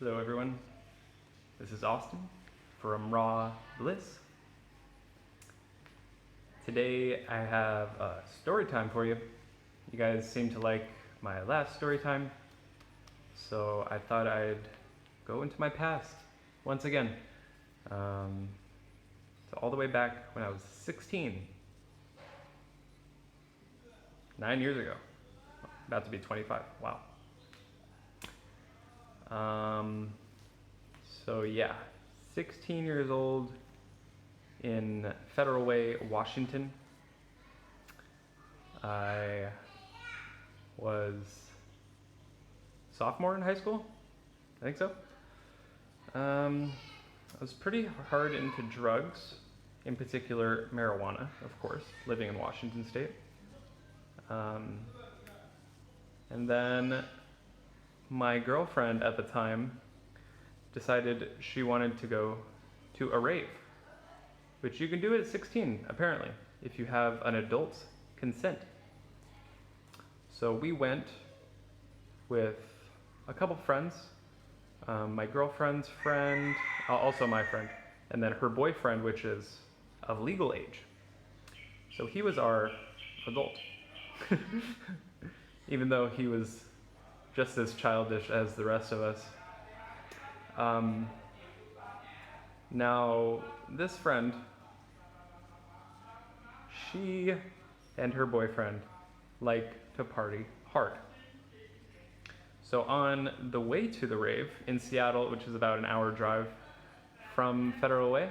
Hello everyone, this is Austin from Raw Bliss. Today I have a story time for you. You guys seem to like my last story time, so I thought I'd go into my past once again. So all the way back when I was 16, 9 years ago, about to be 25, wow. So yeah, 16 years old in Federal Way, Washington. I was sophomore in high school, I think so. I was pretty hard into drugs, in particular marijuana, of course, living in Washington State. And then my girlfriend at the time decided she wanted to go to a rave, which you can do at 16, apparently, if you have an adult's consent. So we went with a couple friends, my girlfriend's friend, also my friend, and then her boyfriend, which is of legal age. So he was our adult, even though he was just as childish as the rest of us. Now, this friend, she and her boyfriend like to party hard. So on the way to the rave in Seattle, which is about an hour drive from Federal Way,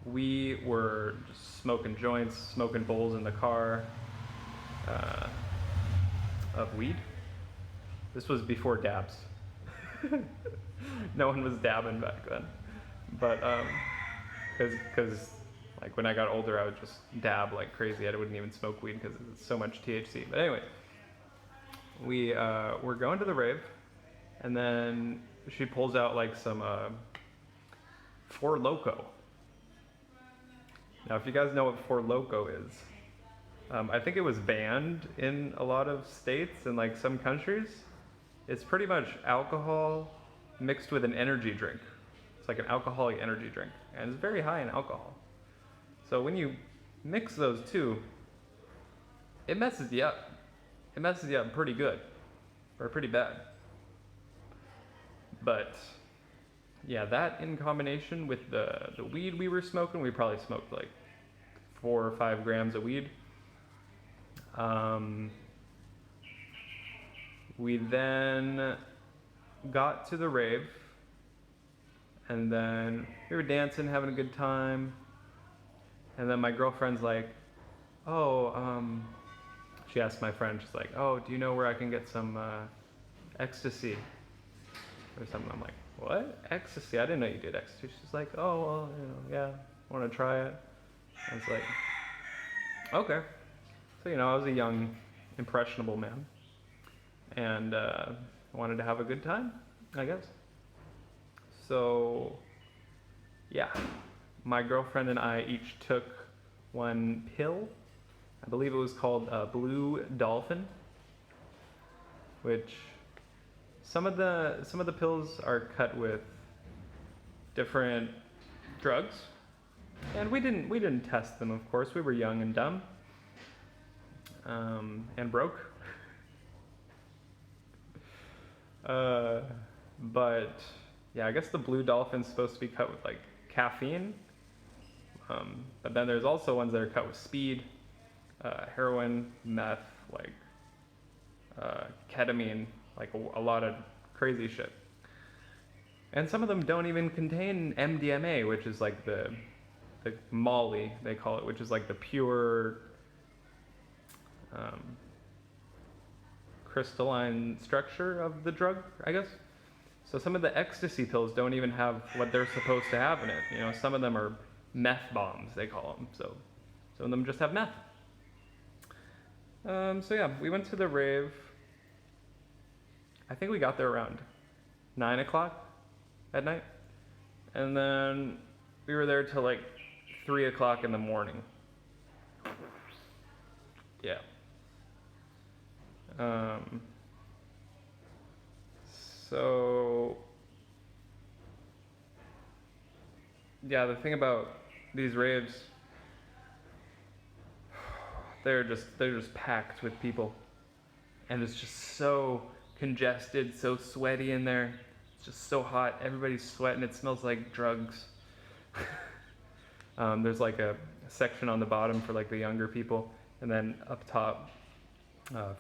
we were just smoking joints, smoking bowls in the car of weed. This was before dabs. No one was dabbing back then. But, because like when I got older, I would just dab like crazy. I wouldn't even smoke weed because it's so much THC. But anyway, we were going to the rave, and then she pulls out like some Four Loko. Now, if you guys know what Four Loko is, I think it was banned in a lot of states and like some countries. It's pretty much alcohol mixed with an energy drink. It's like an alcoholic energy drink, and it's very high in alcohol. So when you mix those two, it messes you up. It messes you up pretty good, or pretty bad. But yeah, that in combination with the weed we were smoking, we probably smoked like 4 or 5 grams of weed. We then got to the rave, and then we were dancing, having a good time, and then my girlfriend's like, she asked my friend, she's like, oh, do you know where I can get some ecstasy or something? I'm like, what? Ecstasy? I didn't know you did ecstasy. She's like, oh, well, yeah, want to try it? I was like, okay. So, I was a young, impressionable man, and wanted to have a good time, I guess. So, yeah, my girlfriend and I each took one pill. I believe it was called Blue Dolphin, which some of the pills are cut with different drugs, and we didn't test them, of course. We were young and dumb, and broke. But yeah, I guess the Blue Dolphin's supposed to be cut with like caffeine, but then there's also ones that are cut with speed, heroin, meth, like ketamine, like a lot of crazy shit. And some of them don't even contain MDMA, which is like the Molly, they call it, which is like the pure crystalline structure of the drug, I guess. So some of the ecstasy pills don't even have what they're supposed to have in it. Some of them are meth bombs, they call them. So some of them just have meth. So yeah, we went to the rave. I think we got there around 9 o'clock at night. And then we were there till like 3 o'clock in the morning. Yeah. So, yeah, the thing about these raves, they're just packed with people, and it's just so congested, so sweaty in there. It's just so hot. Everybody's sweating. It smells like drugs. There's like a section on the bottom for like the younger people, and then up top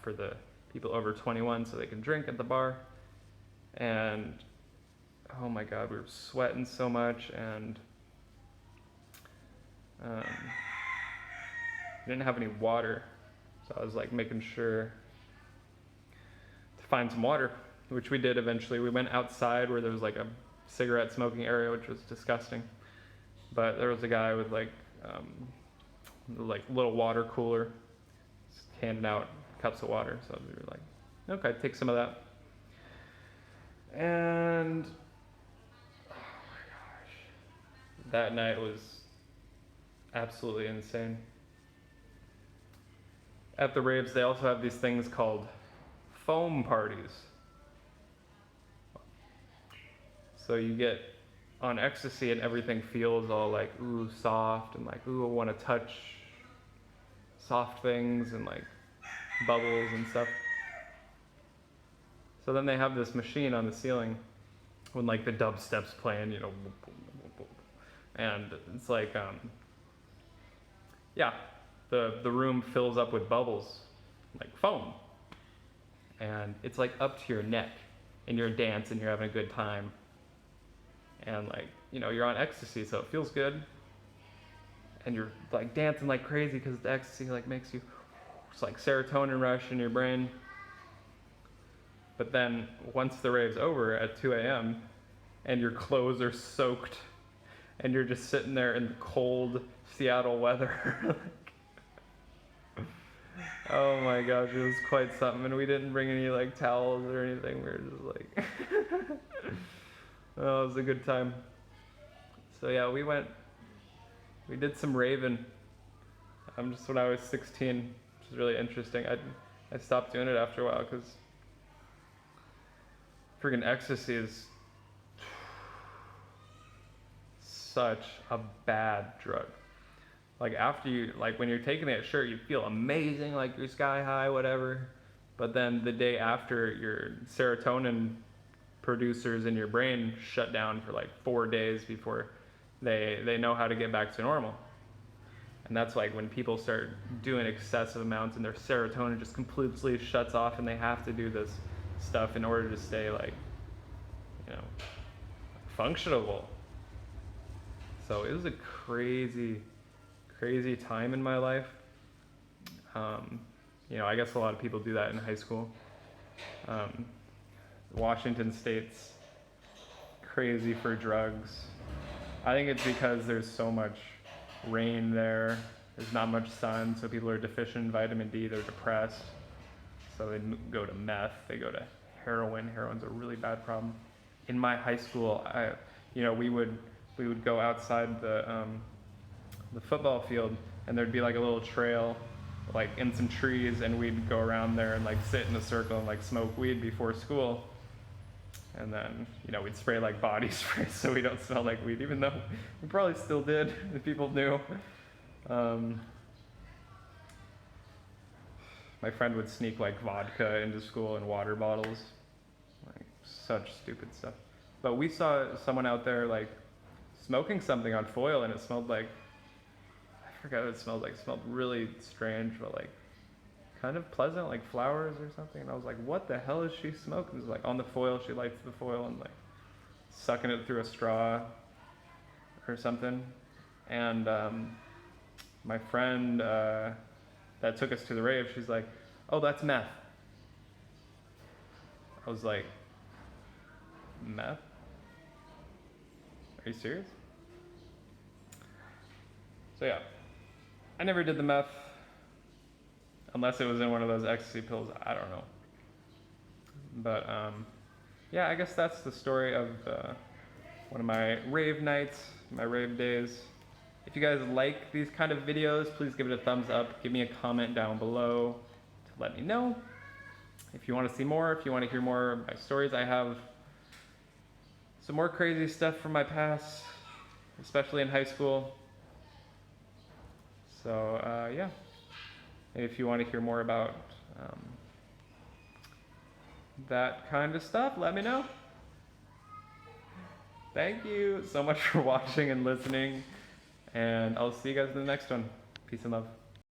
for the people over 21, so they can drink at the bar. And oh my God, we were sweating so much, and we didn't have any water, so I was like making sure to find some water, which we did eventually. We went outside where there was like a cigarette smoking area, which was disgusting, but there was a guy with like little water cooler handing out cups of water, so we were like, okay, take some of that. And oh my gosh, that night was absolutely insane. At the raves, they also have these things called foam parties. So you get on ecstasy and everything feels all like, ooh, soft, and like, ooh, I want to touch soft things and like bubbles and stuff. So then they have this machine on the ceiling when like the dubstep's playing, you know, and it's like, yeah, the room fills up with bubbles, like foam. And it's like up to your neck, and you're dancing, you're having a good time. And like, you know, you're on ecstasy, so it feels good. And you're like dancing like crazy because the ecstasy like makes you, it's like serotonin rush in your brain. But then once the rave's over at 2 a.m. and your clothes are soaked and you're just sitting there in the cold Seattle weather, oh my gosh, it was quite something. And we didn't bring any like towels or anything. We were just like, oh, it was a good time. So yeah, we did some raving. Just when I was 16, which was really interesting. I stopped doing it after a while because freaking ecstasy is such a bad drug. Like after you, like when you're taking it, sure, you feel amazing, like you're sky high, whatever. But then the day after, your serotonin producers in your brain shut down for like 4 days before they know how to get back to normal. And that's like when people start doing excessive amounts and their serotonin just completely shuts off, and they have to do this stuff in order to stay like, you know, functionable. So it was a crazy time in my life. You know, I guess a lot of people do that in high school. Washington State's crazy for drugs. I think it's because there's so much rain there. There's not much sun, so people are deficient in vitamin D. They're depressed, so they go to meth. They go to heroin. Heroin's a really bad problem. In my high school, we would go outside the football field, and there'd be like a little trail, like in some trees, and we'd go around there and like sit in a circle and like smoke weed before school. And then, you know, we'd spray like body spray so we don't smell like weed, even though we probably still did if people knew. My friend would sneak like vodka into school in water bottles, like such stupid stuff. But we saw someone out there like smoking something on foil, and it smelled like, I forgot what it smelled like. It smelled really strange, but like kind of pleasant, like flowers or something. And I was like, what the hell is she smoking? It was like on the foil, she lights the foil and like sucking it through a straw or something. And my friend that took us to the rave, she's like, oh, that's meth. I was like, meth? Are you serious? So yeah, I never did the meth, unless it was in one of those ecstasy pills. I don't know. But yeah, I guess that's the story of one of my rave nights, my rave days. If you guys like these kind of videos, please give it a thumbs up. Give me a comment down below to let me know. If you want to see more, if you want to hear more of my stories, I have some more crazy stuff from my past, especially in high school. So yeah, if you want to hear more about that kind of stuff, let me know. Thank you so much for watching and listening, and I'll see you guys in the next one. Peace and love.